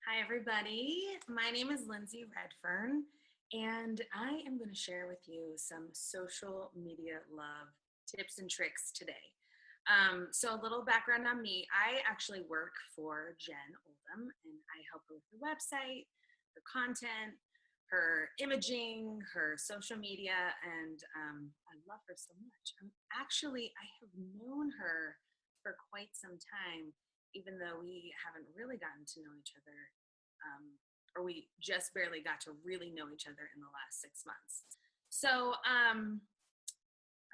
Hi, everybody. My name is Lindsey Redfern, and I am going to share with you some social media love tips and tricks today. So, a little background on me. I actually work for Jen Oldham, and I help her with her website, her content, her imaging, her social media, and I love her so much. I have known her for quite some time, even though we haven't really gotten to know each other, or we just barely got to really know each other in the last 6 months. So I'm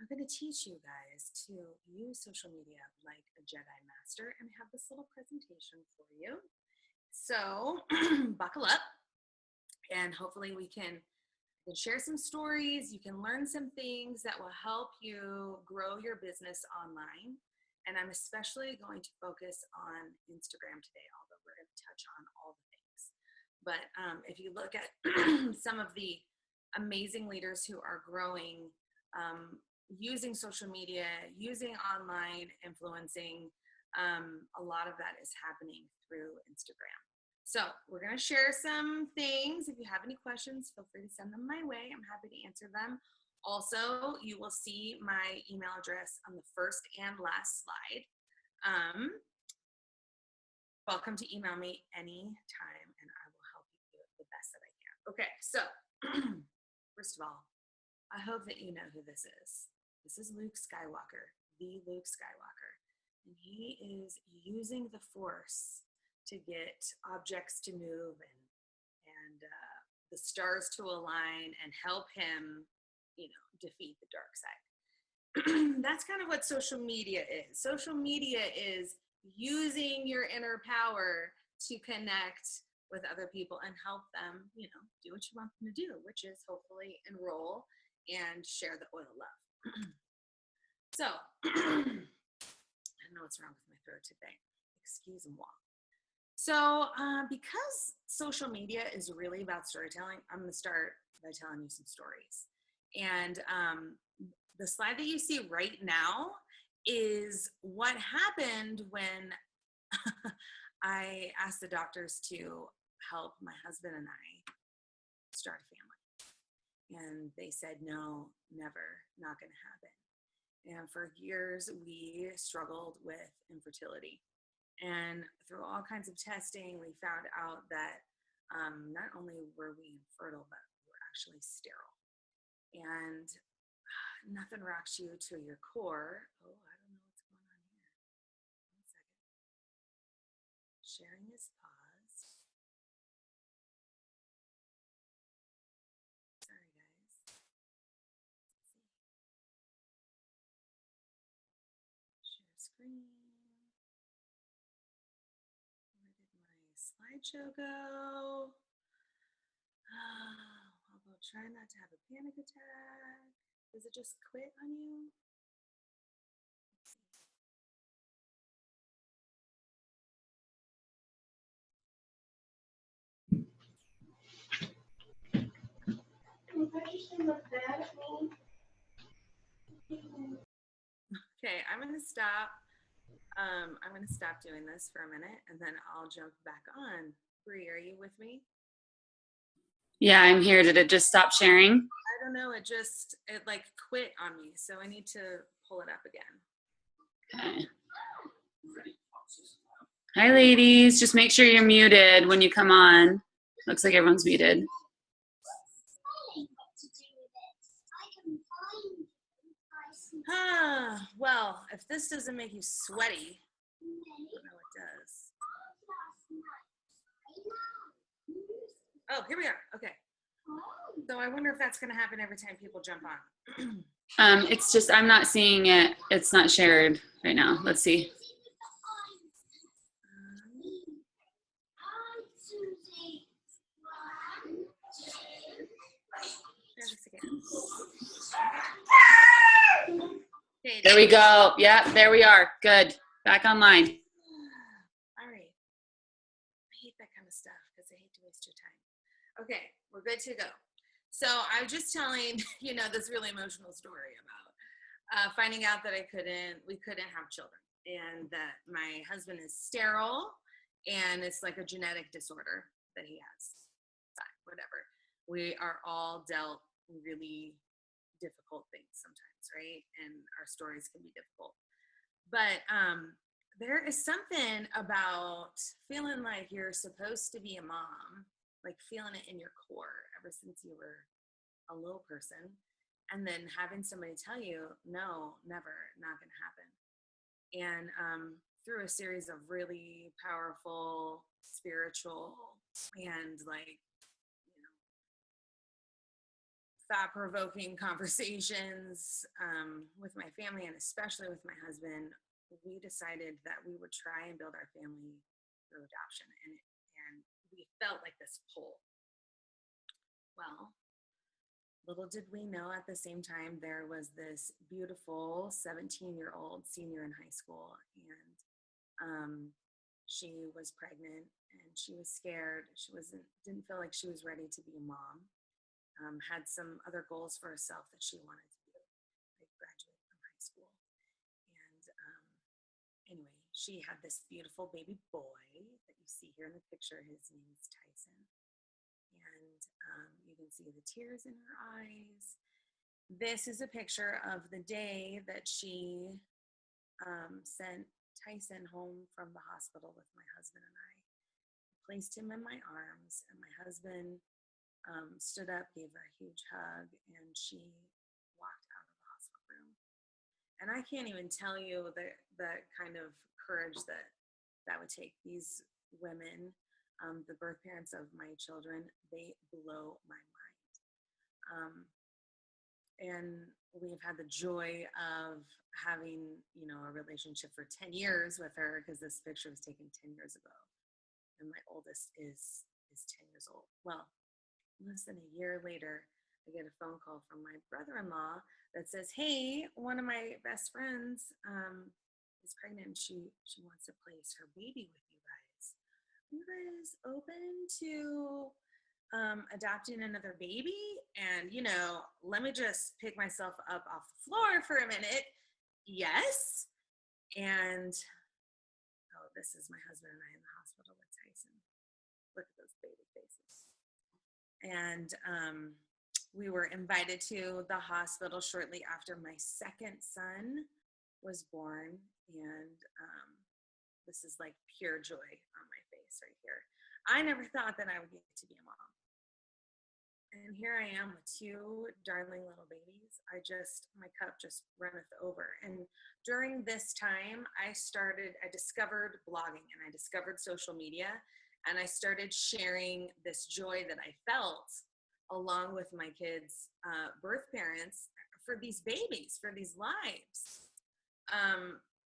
going to teach you guys to use social media like a Jedi Master and have this little presentation for you. So buckle up, and hopefully we can share some stories. You can learn some things that will help you grow your business online. And I'm especially going to focus on Instagram today, although we're going to touch on all the things. But if you look at some of the amazing leaders who are growing using social media, using online influencing, a lot of that is happening through Instagram. So we're going to share some things. If you have any questions, feel free to send them my way. I'm happy to answer them. Also, you will see my email address on the first and last slide. Welcome to email me anytime, and I will help you do it the best that I can. Okay, so first of all, I hope that you know who this is. This is Luke Skywalker, the Luke Skywalker, and he is using the Force to get objects to move and the stars to align and help him, defeat the dark side. That's kind of what social media is. Social media is using your inner power to connect with other people and help them, do what you want them to do, which is hopefully enroll and share the oil of love. So, I don't know what's wrong with my throat today. Excuse-moi. So, because social media is really about storytelling, I'm going to start by telling you some stories. And the slide that you see right now is what happened when I asked the doctors to help my husband and I start a family. And they said, no, never, not going to happen. And for years, we struggled with infertility. And through all kinds of testing, we found out that not only were we infertile, but we were actually sterile. And nothing rocks you to your core. Oh, I don't know what's going on here. 1 second. Sharing is paused. Sorry, guys. Let's see. Share screen. Slideshow go. Although try not to have a panic attack. Does it just quit on you? Okay, I'm going to stop. I'm going to stop doing this for a minute, and then I'll jump back on. Bree, are you with me? Yeah, I'm here. Did it just stop sharing? I don't know. It like quit on me, so I need to pull it up again. Okay. Hi, ladies. Just make sure you're muted when you come on. Looks like everyone's muted. Well, if this doesn't make you sweaty, I don't know what does. Oh, here we are. Okay. So I wonder if that's going to happen every time people jump on. It's just I'm not seeing it. It's not shared right now. Let's see. There we go. Yeah, there we are. Good. Back online. All right. I hate that kind of stuff because I hate to waste your time. Okay, we're good to go. So I was just telling, this really emotional story about finding out that we couldn't have children, and that my husband is sterile, And it's like a genetic disorder that he has. Whatever. We are all dealt really difficult things sometimes, right? And our stories can be difficult. But there is something about feeling like you're supposed to be a mom, like feeling it in your core ever since you were a little person, and then having somebody tell you, no, never, not going to happen. And through a series of really powerful, spiritual, and like, thought-provoking conversations with my family, and especially with my husband, we decided that we would try and build our family through adoption, and we felt like this pull. Well, little did we know at the same time there was this beautiful 17-year-old senior in high school, and she was pregnant and she was scared. She didn't feel like she was ready to be a mom. Had some other goals for herself that she wanted to do, like graduate from high school. And anyway, she had this beautiful baby boy that you see here in the picture. His name is Tyson. And you can see the tears in her eyes. This is a picture of the day that she sent Tyson home from the hospital with my husband and I. Placed him in my arms, and my husband stood up, gave her a huge hug, and she walked out of the hospital room. And I can't even tell you the kind of courage that would take. These women, the birth parents of my children, they blow my mind. And we've had the joy of having, a relationship for 10 years with her, because this picture was taken 10 years ago. And my oldest is 10 years old. Well, less than a year later, I get a phone call from my brother-in-law that says, hey, one of my best friends is pregnant, and she wants to place her baby with you guys. Are you guys open to adopting another baby? And, let me just pick myself up off the floor for a minute. Yes. And, oh, this is my husband and I in the hospital with Tyson. Look at those baby faces. And we were invited to the hospital shortly after my second son was born. And this is like pure joy on my face right here. I never thought that I would get to be a mom. And here I am with two darling little babies. My cup just runneth over. And during this time, I discovered blogging, and I discovered social media, and I started sharing this joy that I felt along with my kids' birth parents for these babies, for these lives.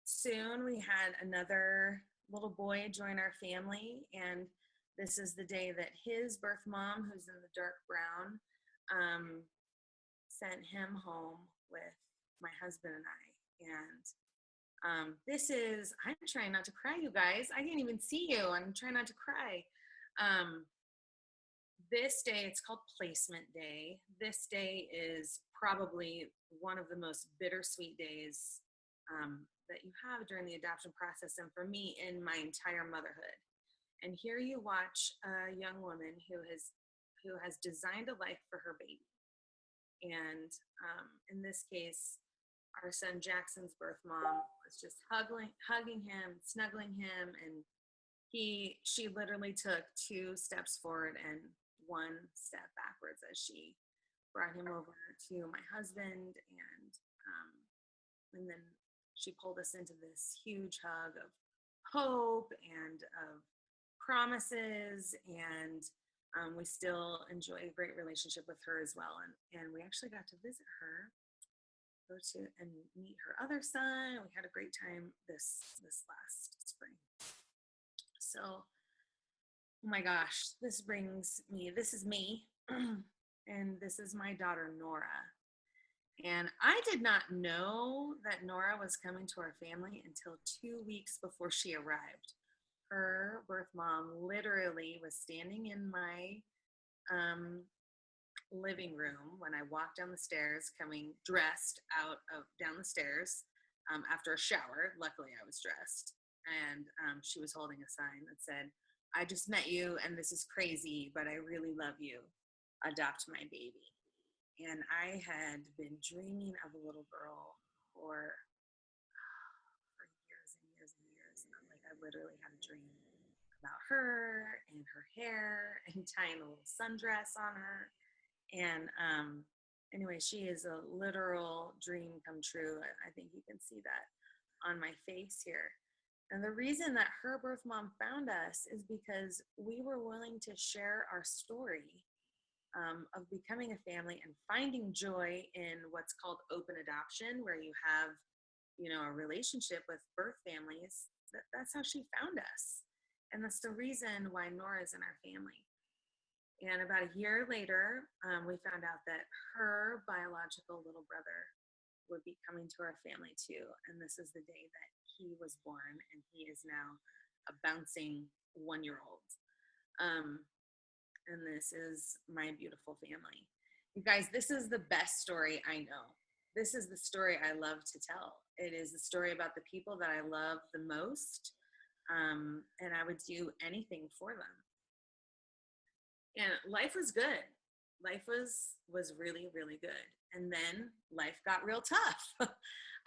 Soon we had another little boy join our family, and this is the day that his birth mom, who's in the dark brown, sent him home with my husband and I. And I'm trying not to cry, you guys. I can't even see you. I'm trying not to cry. This day, it's called Placement Day. This day is probably one of the most bittersweet days that you have during the adoption process, and for me, in my entire motherhood. And here you watch a young woman who has designed a life for her baby. And in this case, our son Jackson's birth mom was just hugging him, snuggling him, and she literally took 2 steps forward and 1 step backwards as she brought him over to my husband, and then she pulled us into this huge hug of hope and of promises, and we still enjoy a great relationship with her as well. And we actually got to visit her, go to and meet her other son. We had a great time this last spring. So, oh my gosh, this is me, and this is my daughter, Nora. And I did not know that Nora was coming to our family until 2 weeks before she arrived. Her birth mom literally was standing in my living room when I walked down the stairs, coming dressed down the stairs after a shower. Luckily, I was dressed. and she was holding a sign that said, "I just met you and this is crazy, but I really love you. Adopt my baby." And I had been dreaming of a little girl for years and years and years. Like, I literally had a dream about her and her hair and tying a little sundress on her. And anyway, she is a literal dream come true. I think you can see that on my face here. And the reason that her birth mom found us is because we were willing to share our story of becoming a family and finding joy in what's called open adoption, where you have, a relationship with birth families. That's how she found us. And that's the reason why Nora's in our family. And about a year later, we found out that her biological little brother would be coming to our family too. And this is the day that he was born, and he is now a bouncing 1-year-old. And this is my beautiful family. You guys, this is the best story I know. This is the story I love to tell. It is the story about the people that I love the most, and I would do anything for them. And life was good. Life was really, really good. And then life got real tough.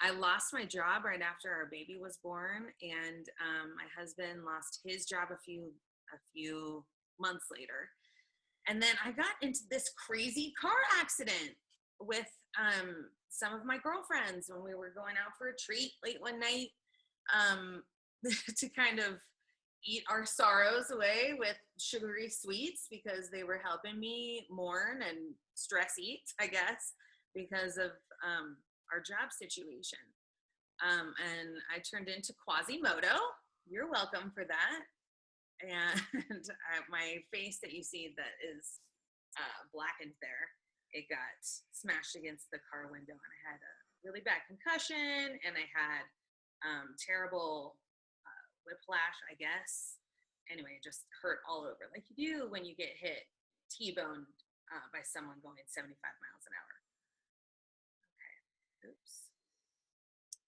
I lost my job right after our baby was born, and my husband lost his job a few months later. And then I got into this crazy car accident with some of my girlfriends when we were going out for a treat late one night to kind of eat our sorrows away with sugary sweets, because they were helping me mourn and stress eat, I guess, because of our job situation. And I turned into Quasimodo. You're welcome for that. And my face that you see that is blackened there, it got smashed against the car window, and I had a really bad concussion, and I had terrible whiplash, I guess. Anyway, it just hurt all over, like you do when you get hit, T-boned by someone going 75 miles an hour. Okay, oops.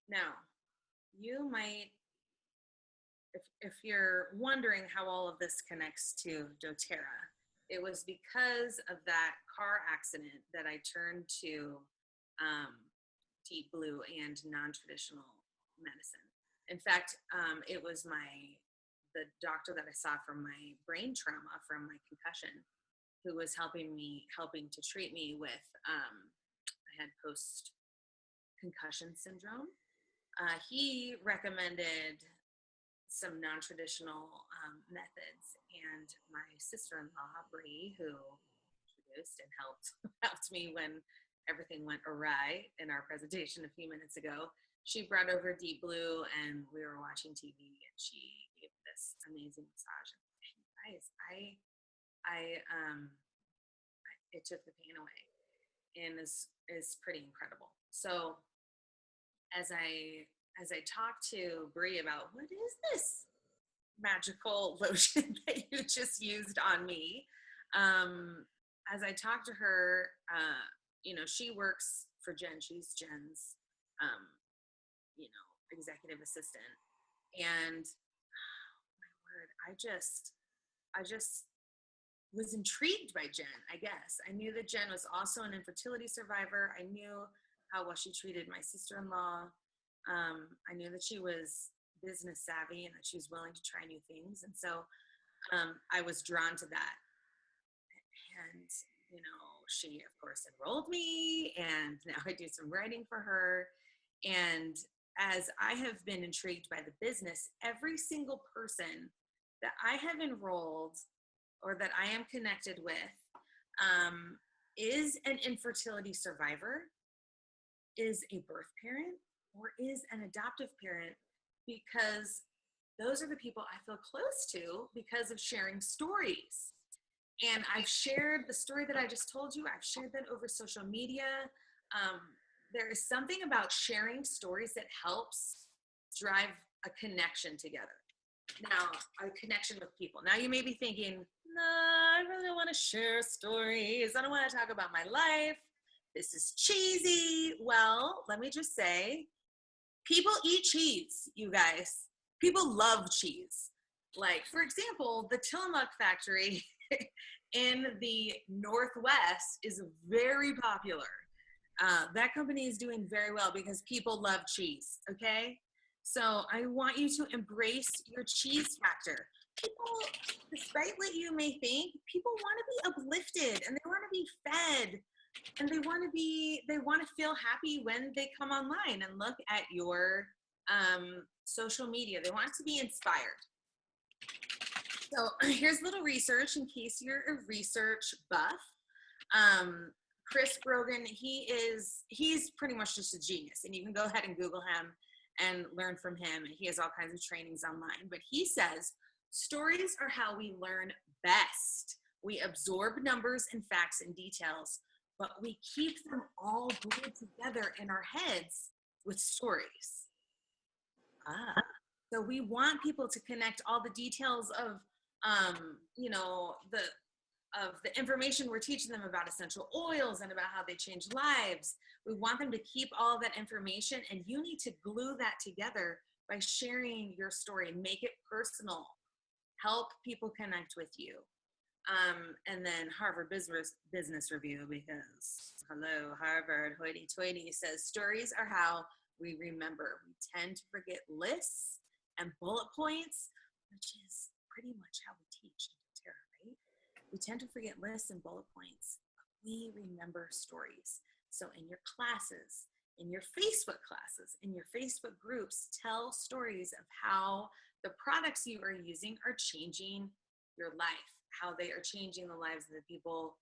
Now, you might, if you're wondering how all of this connects to doTERRA, it was because of that car accident that I turned to deep blue and non-traditional medicine. In fact, it was the doctor that I saw from my brain trauma from my concussion, who was helping to treat me with, I had post-concussion syndrome. He recommended some non-traditional methods, and my sister-in-law, Bree, who introduced and helped me when everything went awry in our presentation a few minutes ago, she brought over Deep Blue, and we were watching TV, and she gave this amazing massage. And guys, it took the pain away, and is pretty incredible. So as I talked to Bree about, what is this magical lotion that you just used on me, as I talked to her, she works for Jen. She's Jen's, executive assistant. And my word, I just was intrigued by Jen, I guess. I knew that Jen was also an infertility survivor. I knew how well she treated my sister-in-law. I knew that she was business savvy and that she was willing to try new things. And so I was drawn to that. And, she, of course, enrolled me, and now I do some writing for her. And as I have been intrigued by the business, every single person that I have enrolled or that I am connected with is an infertility survivor, is a birth parent, or is an adoptive parent, because those are the people I feel close to because of sharing stories. And I've shared the story that I just told you. I've shared that over social media. There is something about sharing stories that helps drive a connection together. Now, a connection with people. Now you may be thinking, no, I really don't want to share stories. I don't want to talk about my life. This is cheesy. Well, let me just say, people eat cheese, you guys. people love cheese. Like, for example, the Tillamook factory in the Northwest is very popular. That company is doing very well because people love cheese, okay? So I want you to embrace your cheese factor. People, despite what you may think, people want to be uplifted and they want to be fed and they want to feel happy when they come online and look at your social media. They want to be inspired. So here's a little research in case you're a research buff. Chris Brogan, he's pretty much just a genius, and you can go ahead and Google him and learn from him. He has all kinds of trainings online, but he says stories are how we learn best. We absorb numbers and facts and details, but we keep them all glued together in our heads with stories. So we want people to connect all the details of the information we're teaching them about essential oils and about how they change lives. We want them to keep all of that information, and you need to glue that together by sharing your story. Make it personal. Help people connect with you. And then Harvard Business Review, because hello, Harvard, hoity-toity, says stories are how we remember. We tend to forget lists and bullet points, which is pretty much how we teach in DoTERRA, right? We tend to forget lists and bullet points, but we remember stories. So in your classes, in your Facebook classes, in your Facebook groups, tell stories of how the products you are using are changing your life, how they are changing the lives of the people,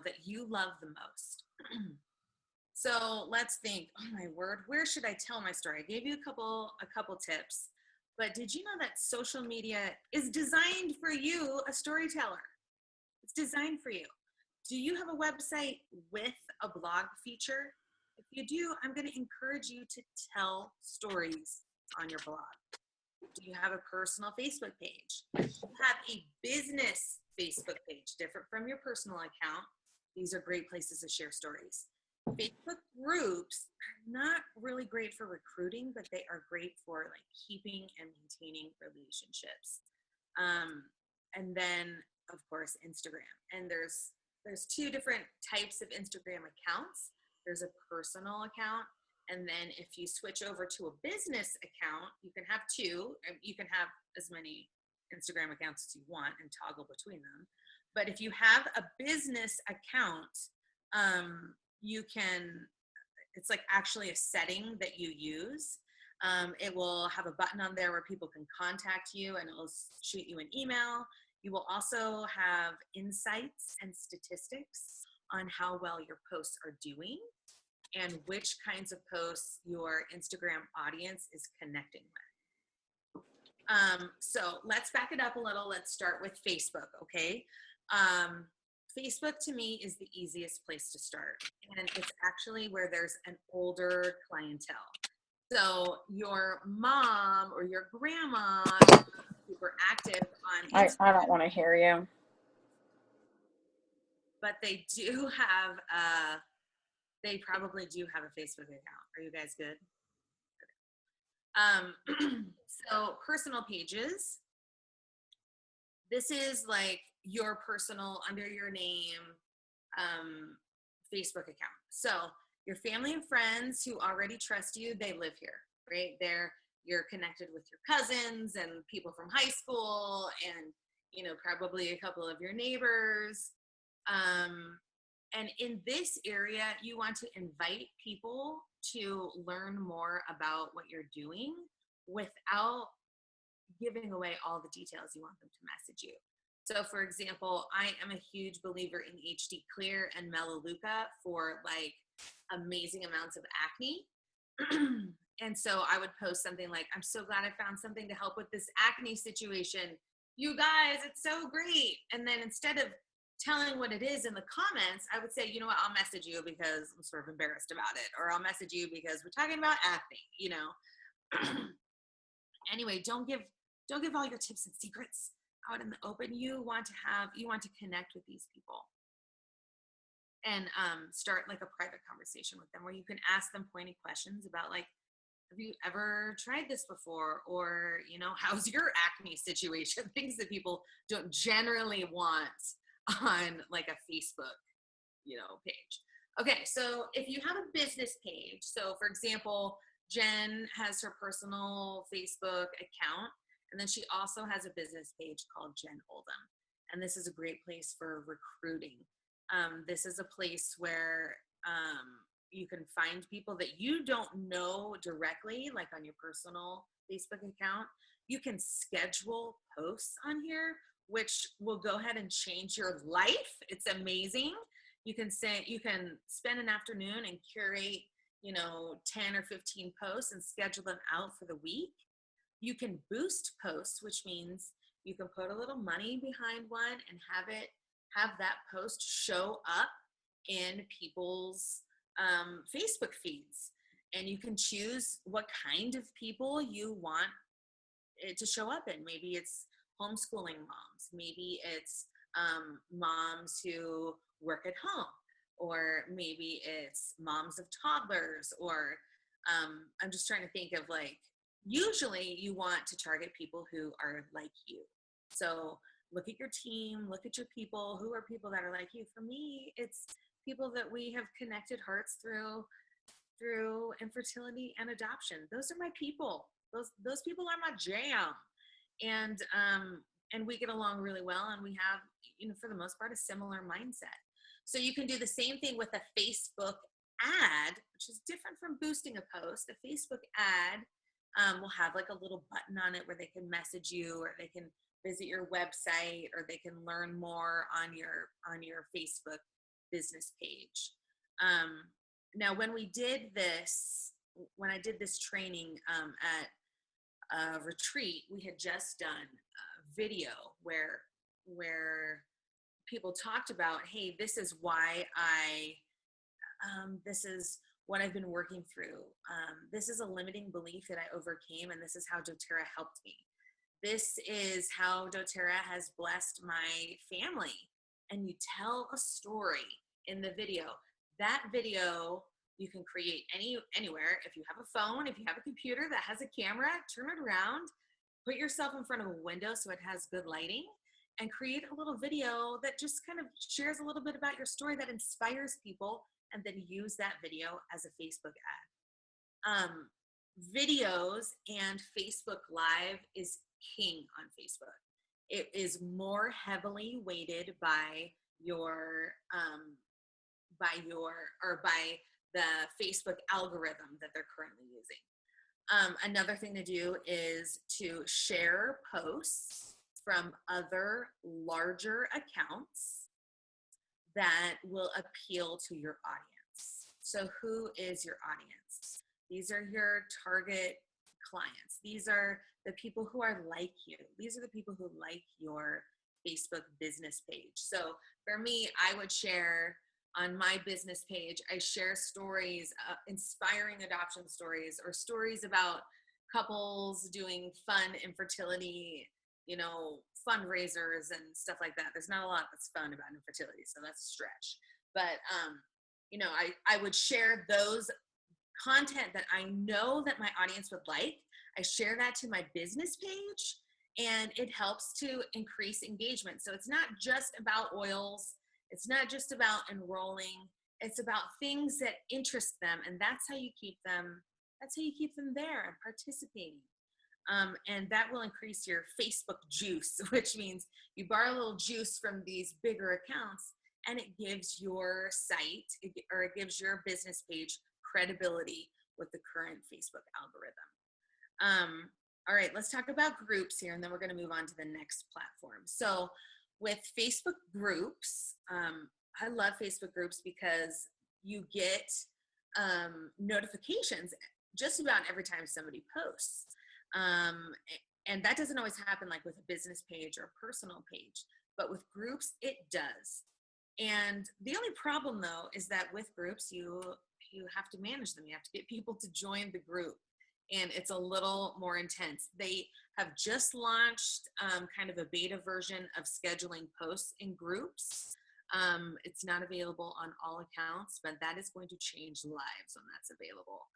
that you love the most. So let's think, oh my word, where should I tell my story? I gave you a couple tips, but did you know that social media is designed for you, a storyteller? It's designed for you. Do you have a website with a blog feature? If you do, I'm going to encourage you to tell stories on your blog. Do you have a personal Facebook page? Do you have a business Facebook page, different from your personal account? These are great places to share stories. Facebook groups are not really great for recruiting, but they are great for like keeping and maintaining relationships. And then, of course, Instagram. And there's two different types of Instagram accounts. There's a personal account, and then if you switch over to a business account, you can have two. You can have as many Instagram accounts as you want and toggle between them. But if you have a business account, it's like actually a setting that you use. It will have a button on there where people can contact you, and it will shoot you an email. You will also have insights and statistics on how well your posts are doing and which kinds of posts your Instagram audience is connecting with. So let's back it up a little. Let's start with Facebook, okay? Facebook to me is the easiest place to start, and it's actually where there's an older clientele. So your mom or your grandma is super active on Instagram. I don't want to hear you. But they do have they probably do have a Facebook account. Are you guys good? So personal pages. This is like your personal, under your name, Facebook account. So your family and friends who already trust you, they live here, right? You're connected with your cousins and people from high school and, probably a couple of your neighbors. And in this area, you want to invite people to learn more about what you're doing without giving away all the details you want them to message you. So for example, I am a huge believer in HD Clear and Melaleuca for like amazing amounts of acne. And so I would post something like, I'm so glad I found something to help with this acne situation. You guys, it's so great. And then instead of telling what it is in the comments, I would say, you know what, I'll message you because I'm sort of embarrassed about it, or I'll message you because we're talking about acne, Anyway, don't give all your tips and secrets out in the open. You want to connect with these people and start like a private conversation with them where you can ask them pointed questions about like have you ever tried this before? Or, how's your acne situation? Things that people don't generally want on like a Facebook, page. Okay, so if you have a business page, so for example, Jen has her personal Facebook account, and then she also has a business page called Jen Oldham. And this is a great place for recruiting. This is a place where you can find people that you don't know directly, like on your personal Facebook account. You can schedule posts on here, which will go ahead and change your life. It's amazing. You can spend an afternoon and curate, 10 or 15 posts and schedule them out for the week. You can boost posts, which means you can put a little money behind one and have that post show up in people's Facebook feeds. And you can choose what kind of people you want it to show up in. Maybe it's homeschooling moms. Maybe it's moms who work at home, or maybe it's moms of toddlers, or I'm just trying to think of usually you want to target people who are like you. So look at your team, look at your people. Who are people that are like you? For me, it's people that we have connected hearts through infertility and adoption. Those are my people. Those people are my jam. And we get along really well, and we have, for the most part, a similar mindset. So you can do the same thing with a Facebook ad, which is different from boosting a post. A Facebook ad will have like a little button on it where they can message you, or they can visit your website, or they can learn more on your Facebook business page. Now, when I did this training at a retreat, we had just done a video where people talked about, hey, this is why this is what I've been working through. This is a limiting belief that I overcame, and this is how doTERRA helped me. This is how doTERRA has blessed my family. And you tell a story in the video. That video you can create anywhere. If you have a phone, if you have a computer that has a camera, turn it around, put yourself in front of a window so it has good lighting, and create a little video that just kind of shares a little bit about your story that inspires people, and then use that video as a Facebook ad. Videos and Facebook Live is king on Facebook. It is more heavily weighted by the Facebook algorithm that they're currently using. Another thing to do is to share posts from other larger accounts that will appeal to your audience. So who is your audience? These are your target clients. These are the people who are like you. These are the people who like your Facebook business page. So for me, I would share on my business page, I share stories, inspiring adoption stories, or stories about couples doing fun infertility, fundraisers and stuff like that. There's not a lot that's fun about infertility, so that's a stretch. But, I would share those content that I know that my audience would like. I share that to my business page, and it helps to increase engagement. So it's not just about oils. It's not just about enrolling. It's about things that interest them, and that's how you keep them there and participating. And that will increase your Facebook juice, which means you borrow a little juice from these bigger accounts, and it gives your site, or it gives your business page credibility with the current Facebook algorithm. All right, let's talk about groups here, and then we're going to move on to the next platform. So with Facebook groups, I love Facebook groups because you get notifications just about every time somebody posts. And that doesn't always happen like with a business page or a personal page, but with groups, it does. And the only problem though, is that with groups, you have to manage them. You have to get people to join the group, and it's a little more intense. They have just launched kind of a beta version of scheduling posts in groups. It's not available on all accounts, but that is going to change lives when that's available.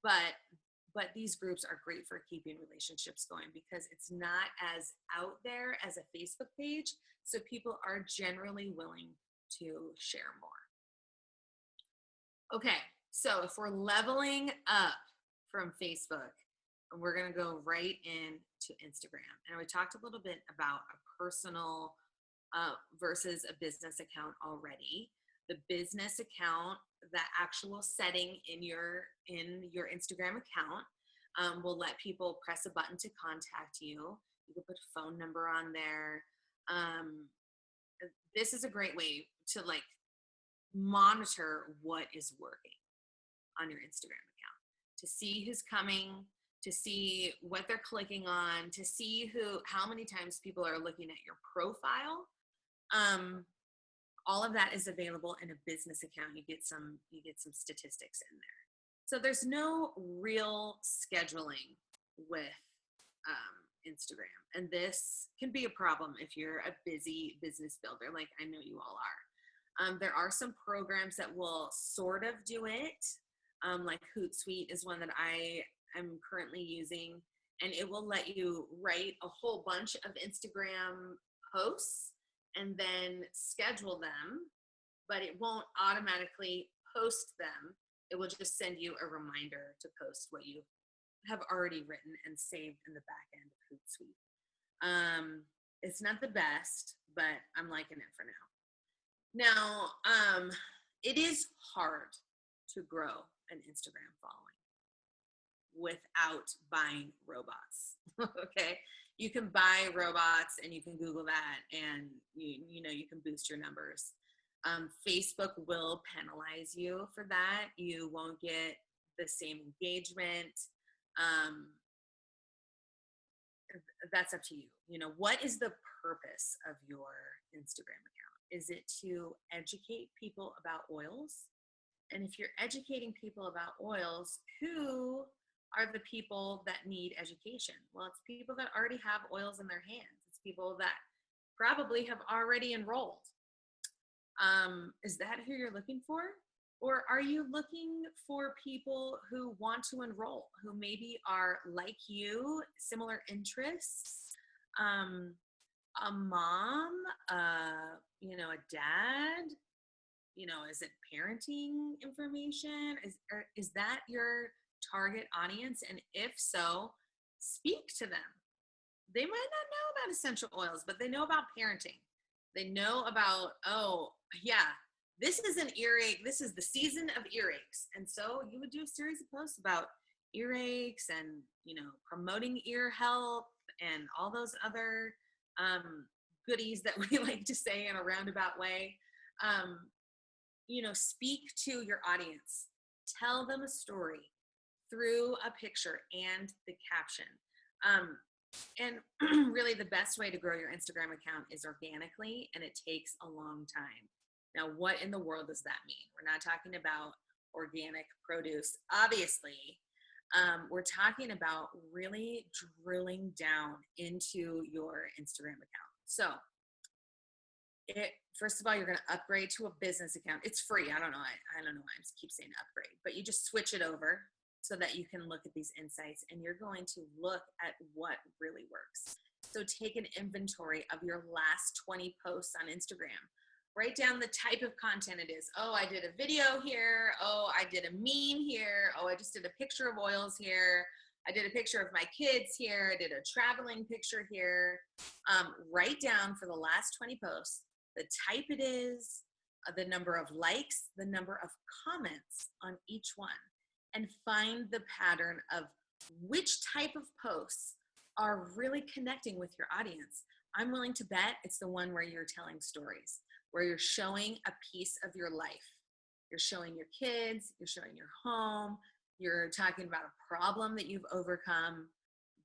but these groups are great for keeping relationships going because it's not as out there as a Facebook page. So people are generally willing to share more. Okay, so if we're leveling up from Facebook, we're going to go right into Instagram. And we talked a little bit about a personal versus a business account already. The business account, that actual setting in your Instagram account, will let people press a button to contact you. You can put a phone number on there. This is a great way to like monitor what is working on your Instagram account, to see who's coming, to see what they're clicking on, to see how many times people are looking at your profile. All of that is available in a business account. You get some statistics in there. So there's no real scheduling with Instagram, and this can be a problem if you're a busy business builder, like I know you all are. There are some programs that will sort of do it, like Hootsuite is one that I am currently using, and it will let you write a whole bunch of Instagram posts and then schedule them, but it won't automatically post them. It will just send you a reminder to post what you have already written and saved in the back end of Hootsuite. It's not the best, but I'm liking it for now. Now, it is hard to grow an Instagram following without buying robots. Okay, you can buy robots and you can Google that, and you can boost your numbers. Facebook will penalize you for that. You won't get the same engagement. That's up to you. What is the purpose of your Instagram account? Is it to educate people about oils? And if you're educating people about oils, who are the people that need education? Well, it's people that already have oils in their hands. It's people that probably have already enrolled. Is that who you're looking for? Or are you looking for people who want to enroll, who maybe are like you, similar interests, a mom, a dad, is it parenting information? Is that your target audience? And if so, speak to them. They might not know about essential oils, but they know about parenting. They know about, oh yeah, this is an earache. This is the season of earaches. And so you would do a series of posts about earaches and, promoting ear health and all those other goodies that we like to say in a roundabout way. Speak to your audience. Tell them a story through a picture and the caption. And really the best way to grow your Instagram account is organically, and it takes a long time. Now, what in the world does that mean? We're not talking about organic produce, obviously. We're talking about really drilling down into your Instagram account. So, first of all, you're going to upgrade to a business account. It's free. I don't know why I keep saying upgrade, but you just switch it over so that you can look at these insights, and you're going to look at what really works. So take an inventory of your last 20 posts on Instagram. Write down the type of content it is. Oh, I did a video here. Oh, I did a meme here. Oh, I just did a picture of oils here. I did a picture of my kids here. I did a traveling picture here. Write down for the last 20 posts the type it is, the number of likes, the number of comments on each one, and find the pattern of which type of posts are really connecting with your audience. I'm willing to bet it's the one where you're telling stories, where you're showing a piece of your life. You're showing your kids, you're showing your home, you're talking about a problem that you've overcome.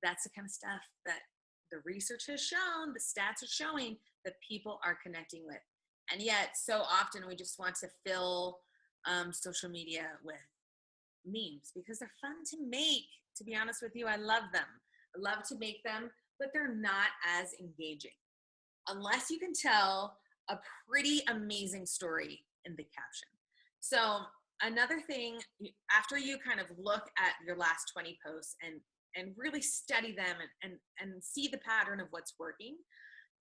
That's the kind of stuff that the research has shown, the stats are showing that people are connecting with. And yet, so often we just want to fill social media with memes because they're fun to make. To be honest with you, I love them. I love to make them, but they're not as engaging unless you can tell a pretty amazing story in the caption. So another thing, after you kind of look at your last 20 posts and really study them and see the pattern of what's working,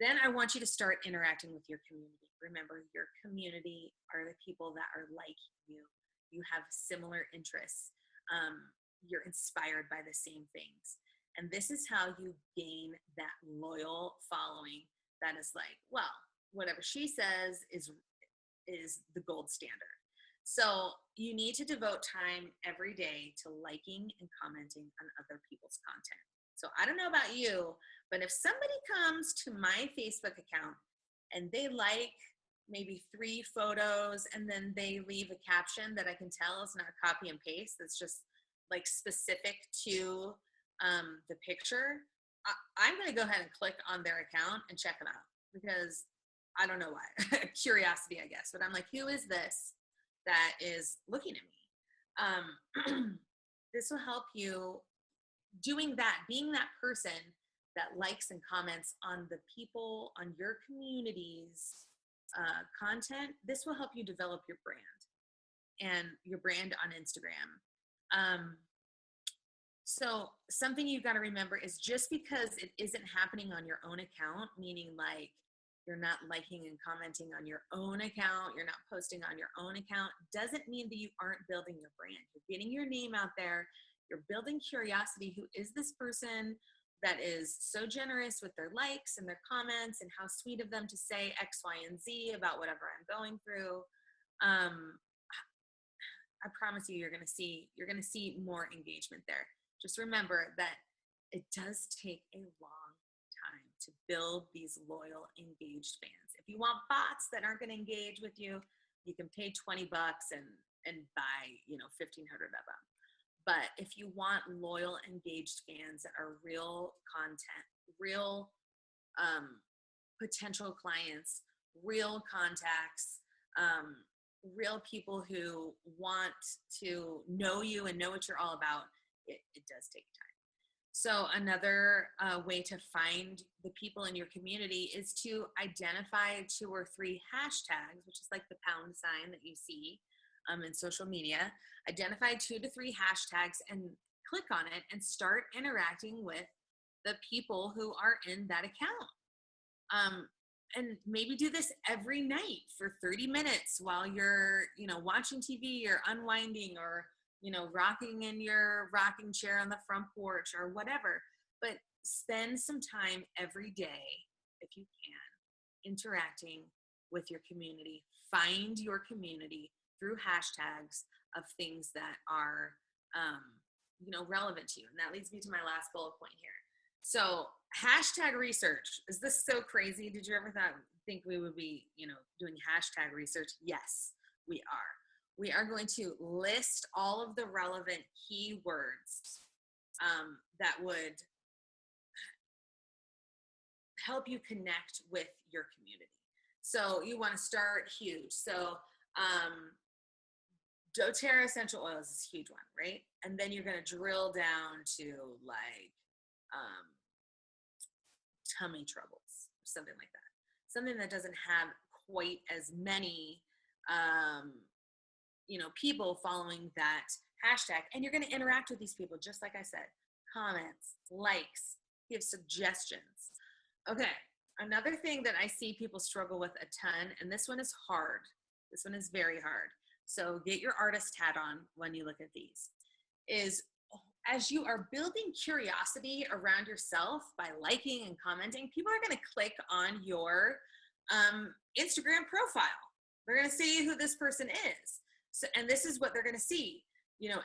then I want you to start interacting with your community. Remember, your community are the people that are like you. You have similar interests. You're inspired by the same things. And this is how you gain that loyal following that is like, well, whatever she says is the gold standard. So you need to devote time every day to liking and commenting on other people's content. So I don't know about you, but if somebody comes to my Facebook account and they like maybe 3 photos and then they leave a caption that I can tell is not copy and paste, that's just like specific to the picture, I'm going to go ahead and click on their account and check them out, because I don't know why. Curiosity, I guess. But I'm like, who is this that is looking at me? This will help you doing that, being that person that likes and comments on the people, on your community's content. This will help you develop your brand and your brand on Instagram. So something you've got to remember is, just because it isn't happening on your own account, meaning like you're not liking and commenting on your own account, you're not posting on your own account, doesn't mean that you aren't building your brand. You're getting your name out there. You're building curiosity. Who is this person that is so generous with their likes and their comments, and how sweet of them to say X, Y, and Z about whatever I'm going through. I promise you, you're going to see more engagement there. Just remember that it does take a long time to build these loyal, engaged fans. If you want bots that aren't going to engage with you, you can pay $20 and buy, 1,500 of them. But if you want loyal, engaged fans that are real content, real potential clients, real contacts, real people who want to know you and know what you're all about, it does take time. So another way to find the people in your community is to identify 2 or 3 hashtags, which is like the pound sign that you see in social media. Identify 2 to 3 hashtags and click on it and start interacting with the people who are in that account. And maybe do this every night for 30 minutes while you're, watching TV or unwinding, or, rocking in your rocking chair on the front porch or whatever. But spend some time every day, if you can, interacting with your community. Find your community through hashtags of things that are, relevant to you. And that leads me to my last bullet point here. So hashtag research. Is this so crazy? Did you ever think we would be, doing hashtag research? Yes, we are. We are going to list all of the relevant keywords that would help you connect with your community. So you want to start huge. So doTERRA essential oils is a huge one, right? And then you're going to drill down to like tummy troubles, something like that. Something that doesn't have quite as many, people following that hashtag. And you're going to interact with these people, just like I said, comments, likes, give suggestions. Okay. Another thing that I see people struggle with a ton, and this one is hard. This one is very hard. So get your artist hat on when you look at these, is as you are building curiosity around yourself by liking and commenting, people are going to click on your Instagram profile. They're going to see who this person is. So, and this is what they're going to see.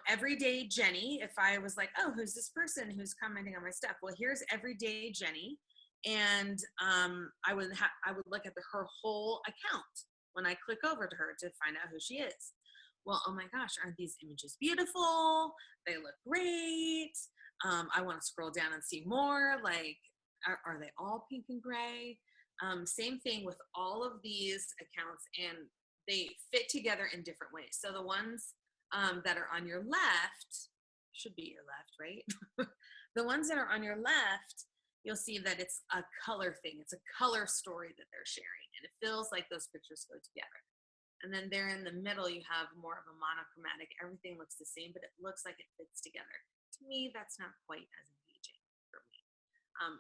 Everyday Jenny, if I was like, oh, who's this person who's commenting on my stuff? Well, here's everyday Jenny. And I would look at her whole account when I click over to her to find out who she is. Well, oh my gosh, aren't these images beautiful? They look great. I want to scroll down and see more. Like, are they all pink and gray? Same thing with all of these accounts, and they fit together in different ways. So the ones that are on your left, should be your left, right? The ones that are on your left, you'll see that it's a color thing. It's a color story that they're sharing, and it feels like those pictures go together. And then there in the middle, you have more of a monochromatic. Everything looks the same, but it looks like it fits together. To me, that's not quite as engaging for me,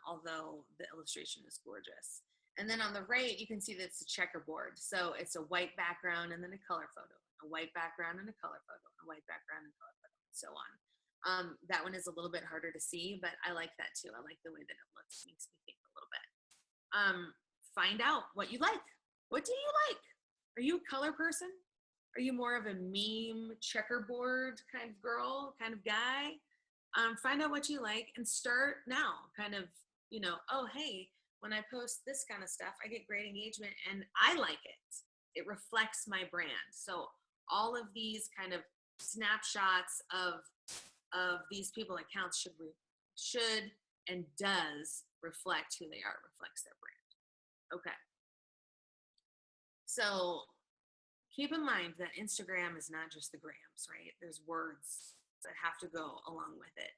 although the illustration is gorgeous. And then on the right, you can see that it's a checkerboard. So it's a white background and then a color photo, a white background and a color photo, a white background and color photo, and so on. That one is a little bit harder to see, but I like that too. I like the way that it looks. It makes me think a little bit. Find out what you like. What do you like? Are you a color person? Are you more of a meme checkerboard kind of girl, kind of guy? Find out what you like and start now. Kind of, you know, oh, hey, when I post this kind of stuff, I get great engagement and I like it. It reflects my brand. So all of these kind of snapshots of these people accounts should and does reflect who they are, reflects their brand. Okay. So keep in mind that Instagram is not just the grams, right? There's words that have to go along with it.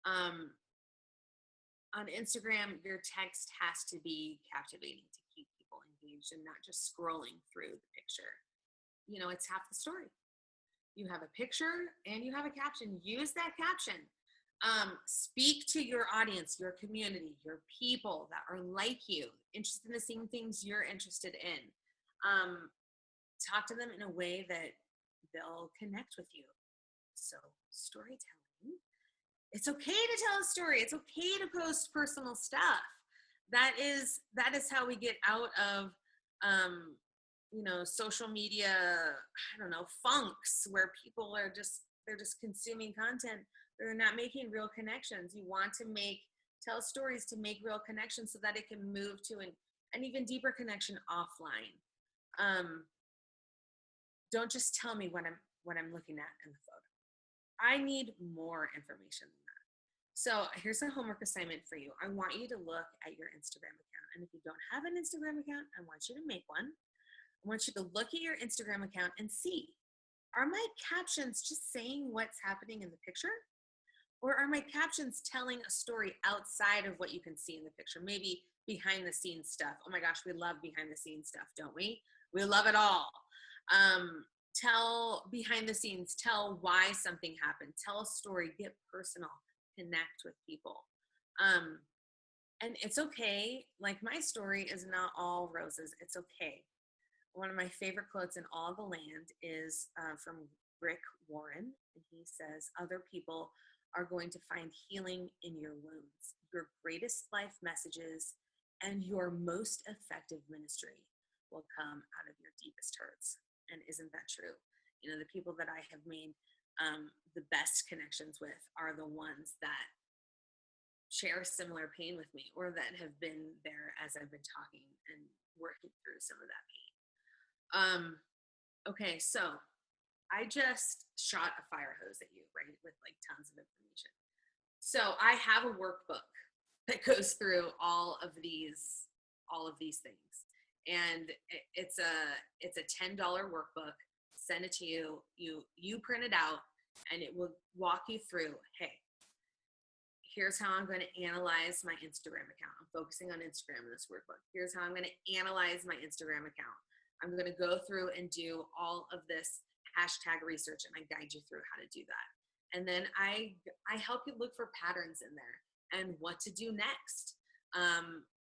On Instagram, your text has to be captivating to keep people engaged and not just scrolling through the picture. You know, it's half the story. You have a picture and you have a caption. Use that caption. Speak to your audience, your community, your people that are like you, interested in the same things you're interested in. Talk to them in a way that they'll connect with you. So storytelling, it's okay to tell a story. It's okay to post personal stuff. That is how we get out of, you know, social media, I don't know, funks where people are they're just consuming content. They're not making real connections. You want to tell stories to make real connections so that it can move to an even deeper connection offline. Don't just tell me what I'm looking at in the photo. I need more information than that. So here's a homework assignment for you. I want you to look at your Instagram account. And if you don't have an Instagram account, I want you to make one. I want you to look at your Instagram account and see, are my captions just saying what's happening in the picture? Or are my captions telling a story outside of what you can see in the picture? Maybe behind the scenes stuff. Oh my gosh, we love behind the scenes stuff, don't we? We love it all. Tell behind the scenes, tell why something happened, tell a story, get personal, connect with people. And it's okay. Like, my story is not all roses. It's okay. One of my favorite quotes in all the land is from Rick Warren. And he says, other people are going to find healing in your wounds, your greatest life messages, and your most effective ministry will come out of your deepest hurts. And isn't that true? You know, the people that I have made the best connections with are the ones that share similar pain with me, or that have been there as I've been talking and working through some of that pain. Okay, so I just shot a fire hose at you, right? With like tons of information. So I have a workbook that goes through all of these things. And it's a $10 workbook. Send it to you. You print it out, and it will walk you through, hey, here's how I'm going to analyze my Instagram account. I'm focusing on Instagram in this workbook. Here's how I'm going to analyze my Instagram account. I'm going to go through and do all of this hashtag research, and I guide you through how to do that. And then I help you look for patterns in there and what to do next.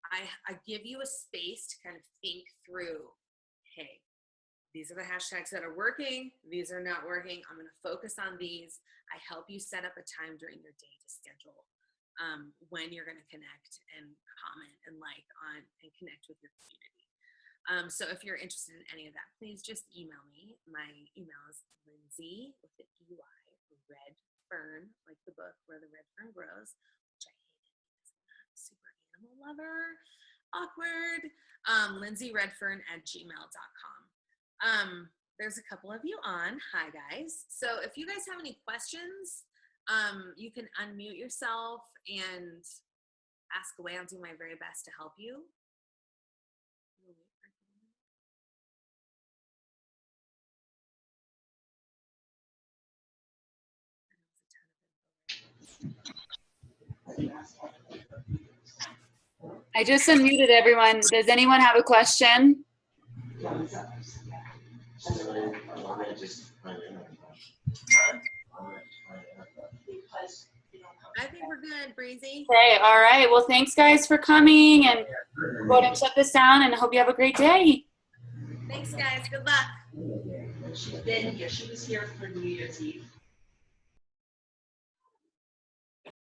I give you a space to kind of think through, hey, these are the hashtags that are working. These are not working. I'm going to focus on these. I help you set up a time during your day to schedule when you're going to connect and comment and like on and connect with your community. So if you're interested in any of that, please just email me. My email is Lindsey with an EY, Redfern, like the book Where the Red Fern Grows, which I hated because I'm not a super animal lover. Awkward. Lindsey Redfern @gmail.com. There's a couple of you on. Hi, guys. So if you guys have any questions, you can unmute yourself and ask away. I'll do my very best to help you. I just unmuted everyone. Does anyone have a question? I think we're good, Breezy. Okay, all right. Well, thanks guys for coming, and go ahead and shut this down, and I hope you have a great day. Thanks, guys. Good luck. She's been here. She was here for New Year's Eve.